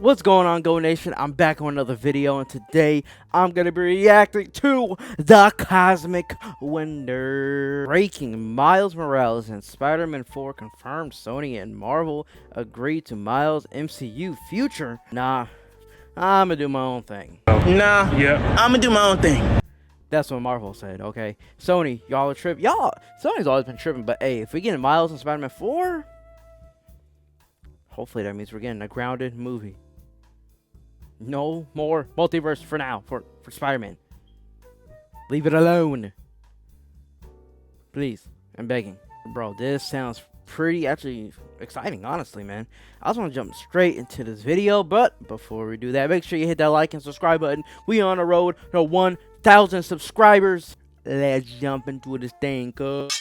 What's going on, Go Nation? I'm back on another video, and today I'm gonna be reacting to the Cosmic Wonder. Breaking: Miles Morales and Spider-Man 4 confirmed. Sony and Marvel agreed to Miles' MCU future. Nah, I'm gonna do my own thing. Nah, Yep. I'm gonna do my own thing. That's what Marvel said, okay? Sony, y'all are tripping. Sony's always been tripping, but hey, if we get Miles and Spider-Man 4, hopefully that means we're getting a grounded movie. No more multiverse for now, for Spider-Man. Leave it alone. Please, I'm begging. Bro, this sounds pretty, actually, exciting, honestly, man. I just want to jump straight into this video, but before we do that, make sure you hit that like and subscribe button. We on the road to 1,000 subscribers. Let's jump into this thing, cuz.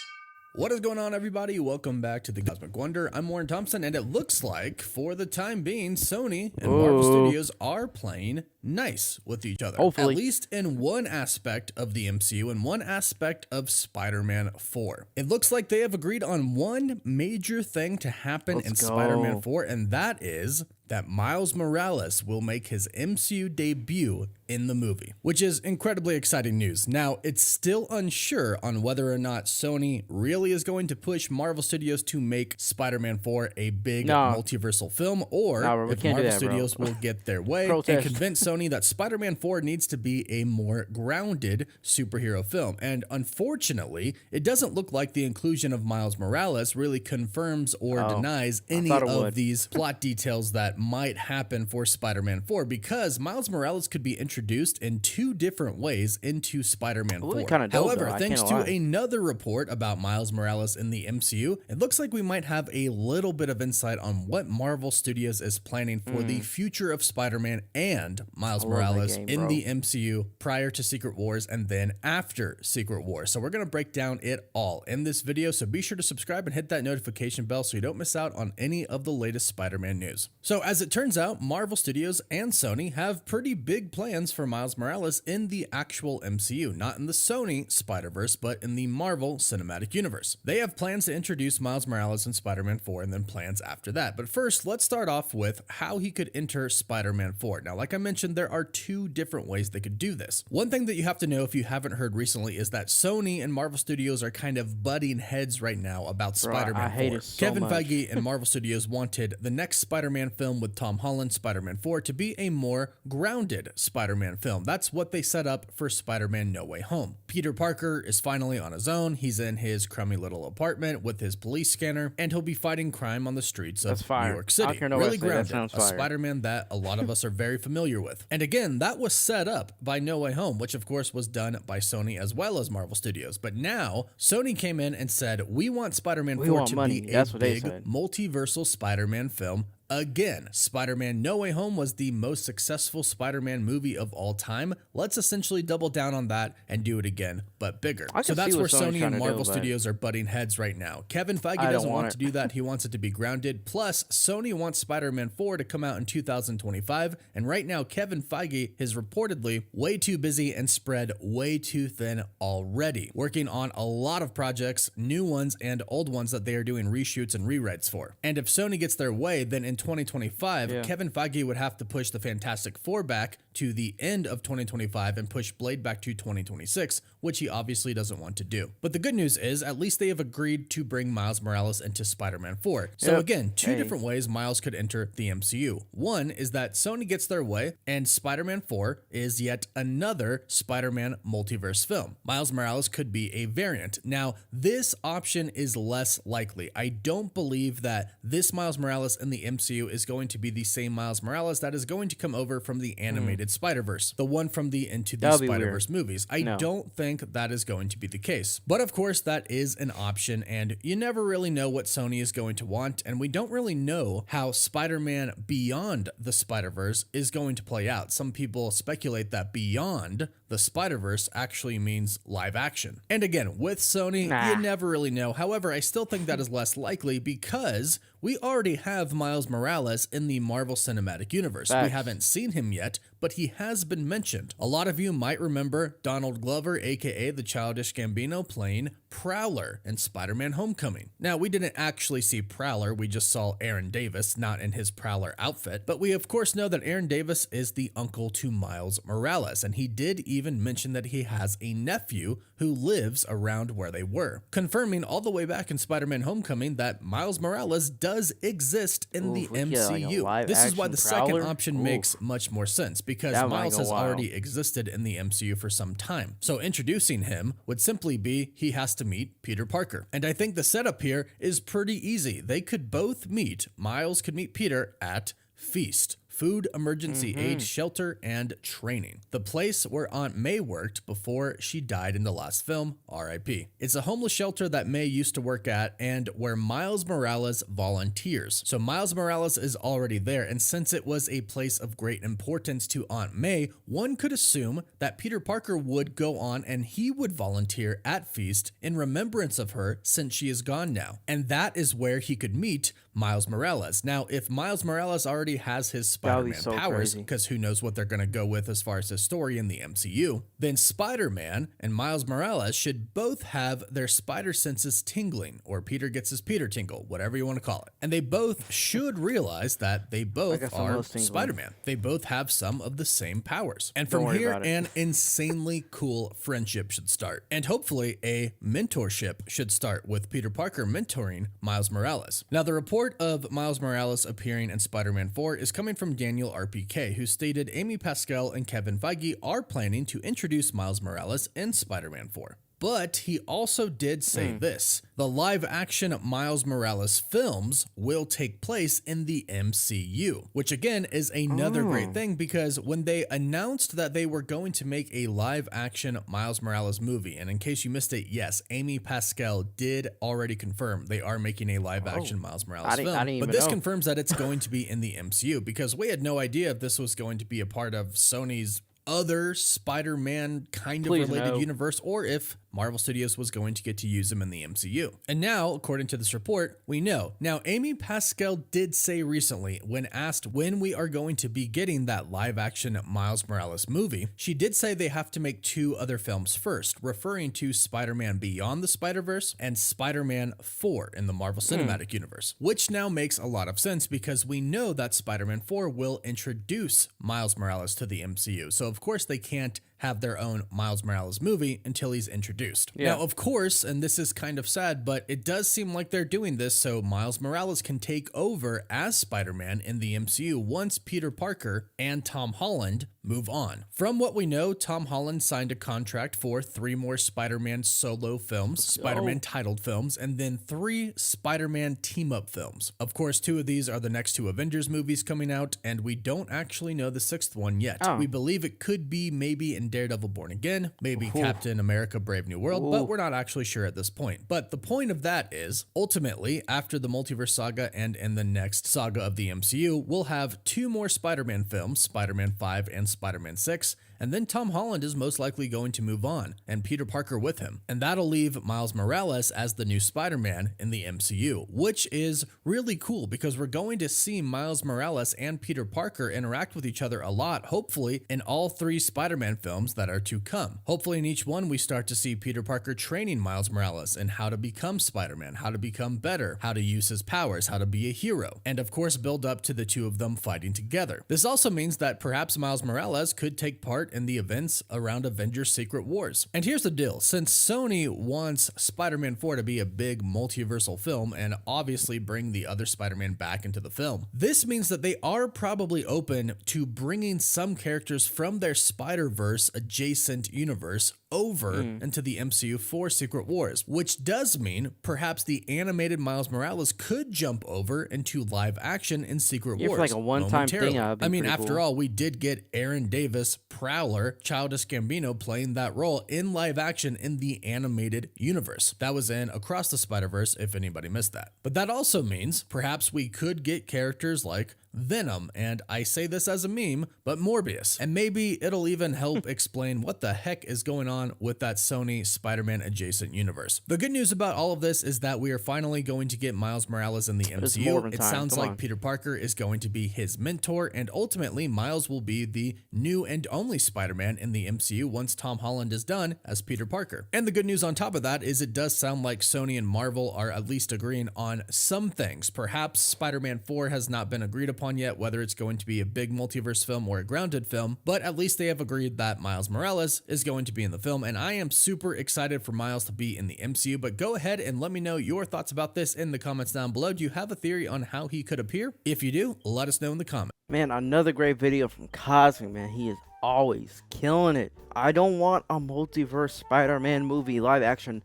What is going on, everybody? Welcome back to the Cosmic Wonder. I'm Warren Thompson, and it looks like, for the time being, Sony and Marvel Studios are playing nice with each other. Hopefully. At least in one aspect of the MCU and one aspect of Spider-Man 4. It looks like they have agreed on one major thing to happen in Spider-Man 4, and that is that Miles Morales will make his MCU debut in the movie, which is incredibly exciting news. Now, it's still unsure on whether or not Sony really is going to push Marvel Studios to make Spider-Man 4 a big multiversal film, or if Marvel Studios will get their way and convince Sony that Spider-Man 4 needs to be a more grounded superhero film. And unfortunately, it doesn't look like the inclusion of Miles Morales really confirms or denies any of these plot details that might happen for Spider-Man 4, because Miles Morales could be introduced in two different ways into Spider-Man 4. However, thanks to another report about Miles Morales in the MCU, it looks like we might have a little bit of insight on what Marvel Studios is planning for the future of Spider-Man and Miles Morales in the MCU prior to Secret Wars and then after Secret Wars. So we're going to break down it all in this video, so be sure to subscribe and hit that notification bell so you don't miss out on any of the latest Spider-Man news. So as it turns out, Marvel Studios and Sony have pretty big plans for Miles Morales in the actual MCU, not in the Sony Spider-Verse, but in the Marvel Cinematic Universe. They have plans to introduce Miles Morales in Spider-Man 4 and then plans after that. But first, let's start off with how he could enter Spider-Man 4. Now, like I mentioned, there are two different ways they could do this. One thing that you have to know if you haven't heard recently is that Sony and Marvel Studios are kind of butting heads right now about Spider-Man 4. Kevin Feige and Marvel Studios wanted the next Spider-Man film with Tom Holland, Spider-Man 4, to be a more grounded Spider-Man film. That's what they set up for Spider-Man No Way Home. Peter Parker is finally on his own. He's in his crummy little apartment with his police scanner, and he'll be fighting crime on the streets of New York City. Really grounded. A Spider-Man that a lot of us are very familiar with. And again, that was set up by No Way Home, which of course was done by Sony as well as Marvel Studios. But now, Sony came in and said, we want Spider-Man 4 to be a big multiversal Spider-Man film. Again, Spider-Man No Way Home was the most successful Spider-Man movie of all time. Let's essentially double down on that and do it again, but bigger. So that's where Sony and Marvel Studios are butting heads right now. Kevin Feige doesn't want to do that. He wants it to be grounded. Plus, Sony wants Spider-Man 4 to come out in 2025. And right now, Kevin Feige is reportedly way too busy and spread way too thin already, working on a lot of projects, new ones and old ones that they are doing reshoots and rewrites for. And if Sony gets their way, then in 2025, Kevin Feige would have to push the Fantastic Four back to the end of 2025 and push Blade back to 2026, which he obviously doesn't want to do. But the good news is, at least they have agreed to bring Miles Morales into Spider-Man 4. So again, two different ways Miles could enter the MCU. One is that Sony gets their way, and Spider-Man 4 is yet another Spider-Man multiverse film. Miles Morales could be a variant. Now, this option is less likely. I don't believe that this Miles Morales in the MCU is going to be the same Miles Morales that is going to come over from the animated Spider-Verse, the one from the Into the Spider-Verse movies. I don't think that is going to be the case. But of course, that is an option, and you never really know what Sony is going to want, and we don't really know how Spider-Man Beyond the Spider-Verse is going to play out. Some people speculate that Beyond the Spider-Verse actually means live action. And again, with Sony, you never really know. However, I still think that is less likely because we already have Miles Morales in the Marvel Cinematic Universe. We haven't seen him yet, but he has been mentioned. A lot of you might remember Donald Glover, aka the Childish Gambino, playing Prowler in Spider-Man Homecoming. Now, we didn't actually see Prowler, we just saw Aaron Davis, not in his Prowler outfit, but we of course know that Aaron Davis is the uncle to Miles Morales, and he did even mention that he has a nephew who lives around where they were, confirming all the way back in Spider-Man Homecoming that Miles Morales does exist in the MCU. Like this is why the second option makes much more sense, because Miles has already existed in the MCU for some time. So introducing him would simply be he has to meet Peter Parker. And I think the setup here is pretty easy. They could both meet, Miles could meet Peter at Feast, Food Emergency Aid Shelter and Training, the place where Aunt May worked before she died in the last film, R.I.P. It's a homeless shelter that May used to work at and where Miles Morales volunteers. So Miles Morales is already there, and since it was a place of great importance to Aunt May, one could assume that Peter Parker would go on and he would volunteer at Feast in remembrance of her since she is gone now. And that is where he could meet Miles Morales. Now, if Miles Morales already has his Spider-Man powers, because who knows what they're going to go with as far as his story in the MCU, then Spider-Man and Miles Morales should both have their spider senses tingling, or Peter gets his Peter tingle, whatever you want to call it. And they both should realize that they both are Spider-Man. They both have some of the same powers. And from here, an insanely cool friendship should start. And hopefully a mentorship should start with Peter Parker mentoring Miles Morales. Now, the report of Miles Morales appearing in Spider-Man 4 is coming from Daniel RPK, who stated Amy Pascal and Kevin Feige are planning to introduce Miles Morales in Spider-Man 4. But he also did say this: the live-action Miles Morales films will take place in the MCU, which again is another great thing, because when they announced that they were going to make a live-action Miles Morales movie, and in case you missed it, yes, Amy Pascal did already confirm they are making a live-action Miles Morales film, but this confirms that it's going to be in the MCU, because we had no idea if this was going to be a part of Sony's other Spider-Man kind of related universe, or if Marvel Studios was going to get to use him in the MCU. And now, according to this report, we know. Now, Amy Pascal did say recently, when asked when we are going to be getting that live-action Miles Morales movie, she did say they have to make 2 other films first, referring to Spider-Man Beyond the Spider-Verse and Spider-Man 4 in the Marvel Cinematic Universe, which now makes a lot of sense because we know that Spider-Man 4 will introduce Miles Morales to the MCU. So, of course, they can't have their own Miles Morales movie until he's introduced. Now, of course, and this is kind of sad, but it does seem like they're doing this so Miles Morales can take over as Spider-Man in the MCU once Peter Parker and Tom Holland move on. From what we know, Tom Holland signed a contract for 3 more Spider-Man solo films, Spider-Man titled films, and then 3 Spider-Man team-up films. Of course, 2 of these are the next 2 Avengers movies coming out, and we don't actually know the 6th one yet. We believe it could be maybe in Daredevil Born Again, maybe Captain America Brave New World, but we're not actually sure at this point. But the point of that is, ultimately, after the Multiverse Saga and in the next saga of the MCU, we'll have 2 more Spider-Man films, Spider-Man 5 and Spider-Man 6, and then Tom Holland is most likely going to move on, and Peter Parker with him. And that'll leave Miles Morales as the new Spider-Man in the MCU, which is really cool because we're going to see Miles Morales and Peter Parker interact with each other a lot, hopefully in all 3 Spider-Man films that are to come. Hopefully in each one we start to see Peter Parker training Miles Morales in how to become Spider-Man, how to become better, how to use his powers, how to be a hero, and of course build up to the 2 of them fighting together. This also means that perhaps Miles Morales could take part in the events around Avengers Secret Wars. And here's the deal, since Sony wants Spider-Man 4 to be a big multiversal film and obviously bring the other Spider-Man back into the film, this means that they are probably open to bringing some characters from their Spider-Verse adjacent universe over into the MCU for Secret Wars, which does mean perhaps the animated Miles Morales could jump over into live action in Secret Wars. For like a one-time thing, I mean, after all, we did get Aaron Davis, Prowler, Childish Gambino playing that role in live action in the animated universe. That was in Across the Spider-Verse, if anybody missed that. But that also means perhaps we could get characters like Venom, and I say this as a meme, but Morbius. And maybe it'll even help explain what the heck is going on with that Sony Spider-Man adjacent universe. The good news about all of this is that we are finally going to get Miles Morales in the MCU. It sounds like Peter Parker is going to be his mentor, and ultimately Miles will be the new and only Spider-Man in the MCU once Tom Holland is done as Peter Parker. And the good news on top of that is it does sound like Sony and Marvel are at least agreeing on some things. Perhaps Spider-Man 4 has not been agreed upon yet, whether it's going to be a big multiverse film or a grounded film, but at least they have agreed that Miles Morales is going to be in the film, and I am super excited for Miles to be in the MCU. But go ahead and let me know your thoughts about this in the comments down below. Do you have a theory on how he could appear? If you do, let us know in the comments. Man, another great video from Cosmic, man. He is always killing it. I don't want a multiverse Spider-Man movie live action.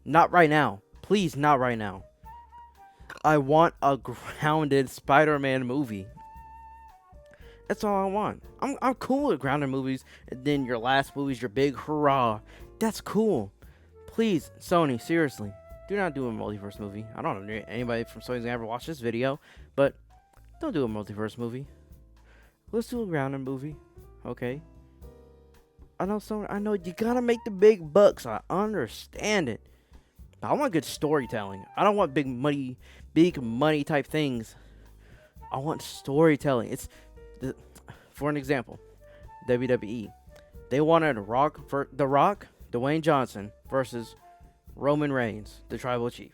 Not right now. Please, not right now. I want a grounded Spider-Man movie. That's all I want. I'm cool with grounded movies. And then your last movie's your big hurrah. That's cool. Please, Sony, seriously. Do not do a multiverse movie. I don't know if anybody from Sony's gonna ever watch this video. But don't do a multiverse movie. Let's do a grounded movie. Okay? I know Sony. I know you gotta make the big bucks. I understand it. I want good storytelling. I don't want big money type things. I want storytelling. For an example, WWE. They wanted The Rock, Dwayne Johnson versus Roman Reigns, the Tribal Chief.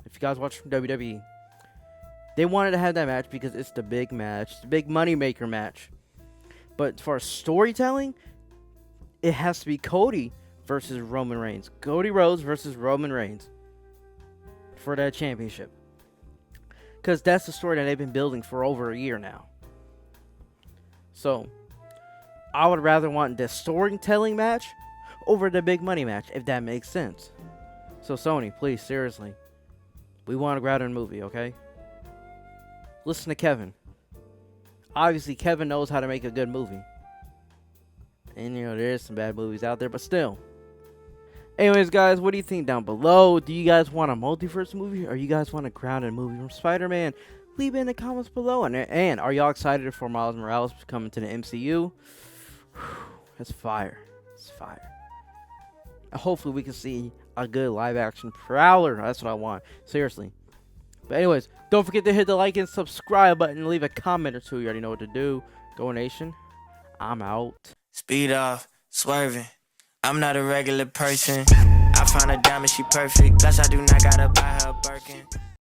If you guys watch WWE, they wanted to have that match because it's the big match, the big money maker match. But for storytelling, it has to be Cody versus Roman Reigns. Cody Rhodes versus Roman Reigns for that championship. Because that's the story that they've been building for over a year now. So, I would rather want the storytelling match over the big money match, if that makes sense. So, Sony, please, seriously. We want a grounded movie, okay? Listen to Kevin. Obviously, Kevin knows how to make a good movie. And, you know, there's some bad movies out there, but still. Anyways, guys, what do you think down below? Do you guys want a multiverse movie, or you guys want a grounded movie from Spider-Man? Leave it in the comments below. And are y'all excited for Miles Morales coming to the MCU? It's fire. It's fire. Hopefully, we can see a good live-action Prowler. That's what I want. Seriously. But anyways, don't forget to hit the like and subscribe button and leave a comment or two. You already know what to do. Go Nation. I'm out. Speed off, swerving. I'm not a regular person. I found a diamond, she perfect. Plus I do not gotta buy her a Birkin.